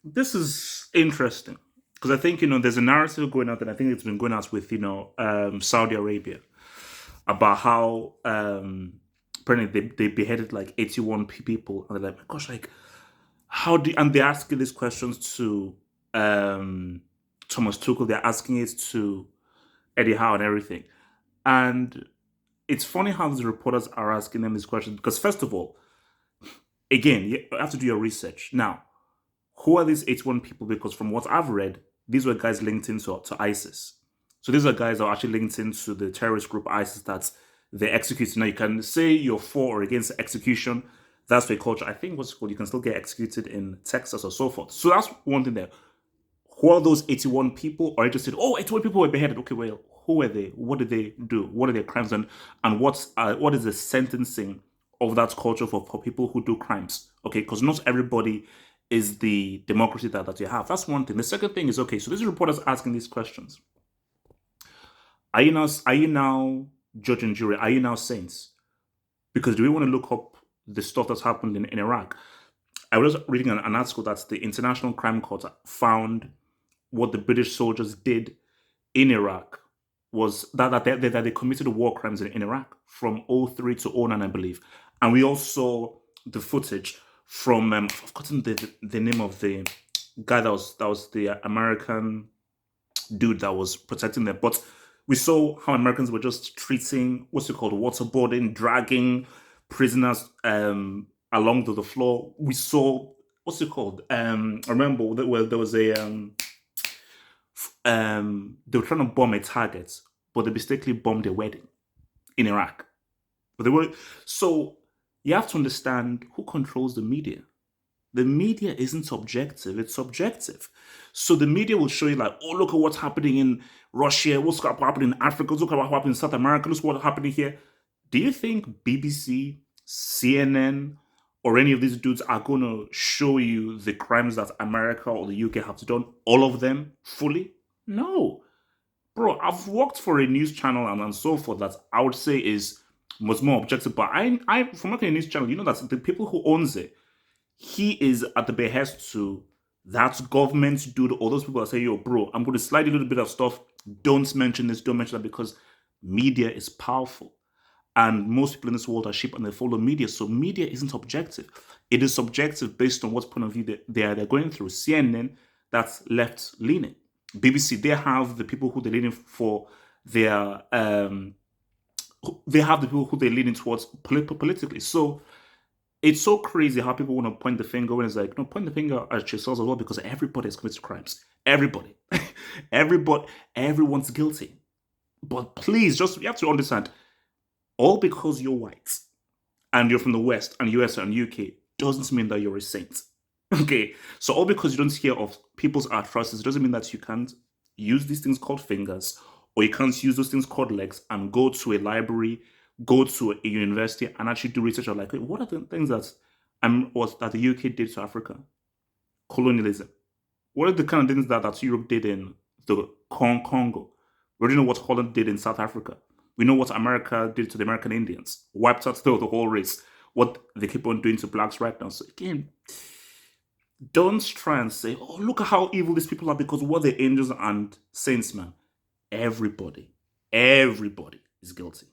This is interesting because I think there's a narrative going out, and I think it's been going out with Saudi Arabia about how apparently they beheaded like 81 people, and they're like, my gosh, like how do and they're asking these questions to um Thomas Tuchel, they're asking it to Eddie Howe and everything, and it's funny how these reporters are asking them these questions because first of all, again, you have to do your research now. Who are these 81 people? Because from what I've read, these were guys linked into ISIS. So these are guys that are actually linked into the terrorist group ISIS that they execute. Now you can say you're for or against execution. That's the culture. I think what's it called, you can still get executed in Texas or so forth. So that's one thing there. Who are those 81 people? Or I just said, oh, 81 people were beheaded. Okay, well, who were they? What did they do? What are their crimes? And what is the sentencing of that culture for people who do crimes? Okay, because not everybody is the democracy that you have. That's one thing. The second thing is, okay, so this reporter's asking these questions. Are you now judge and jury? Are you now saints? Because do we want to look up the stuff that's happened in Iraq? I was reading an article that the International Crime Court found what the British soldiers did in Iraq was that they committed war crimes in Iraq from '03 to '09, I believe. And we all saw the footage from I've forgotten the name of the guy that was the American dude that was protecting them. But we saw how Americans were just treating what's it called, waterboarding, dragging prisoners along to the floor. We saw what's it called? I remember there was a they were trying to bomb a target, but they mistakenly bombed a wedding in Iraq. But they were so you have to understand who controls the media. The media isn't objective, it's subjective. So the media will show you like, oh, look at what's happening in Russia, what's happening in Africa, look at what's happening in South America, look at what's happening here. Do you think BBC, CNN, or any of these dudes are going to show you the crimes that America or the UK have done, all of them fully? No. Bro, I've worked for a news channel and so forth that I would say is much more objective. But I from working in a news channel, you know that the people who owns it, he is at the behest to that government dude or those people that say, yo, bro, I'm going to slide a little bit of stuff. Don't mention this, don't mention that because media is powerful. And most people in this world are sheep and they follow media. So media isn't objective. It is subjective based on what point of view they're going through. CNN, that's left leaning. BBC, they have the people who they're leaning for their they have the people who they're leaning towards politically. So it's so crazy how people want to point the finger when it's like, no, point the finger at yourselves as well because everybody has committed crimes. Everybody. everybody, everyone's guilty. But please, just you have to understand, all because you're white and you're from the West and US and UK doesn't mean that you're a saint. Okay. So all because you don't hear of people's atrocities doesn't mean that you can't use these things called fingers or you can't use those things called legs and go to a library, go to a university and actually do research on like, wait, what are the things that the UK did to Africa? Colonialism. What are the kind of things that Europe did in the Congo? We already know what Holland did in South Africa. We know what America did to the American Indians, wiped out the whole race. What they keep on doing to blacks right now. So again, don't try and say, oh, look at how evil these people are because what the angels and saints, man. Everybody is guilty.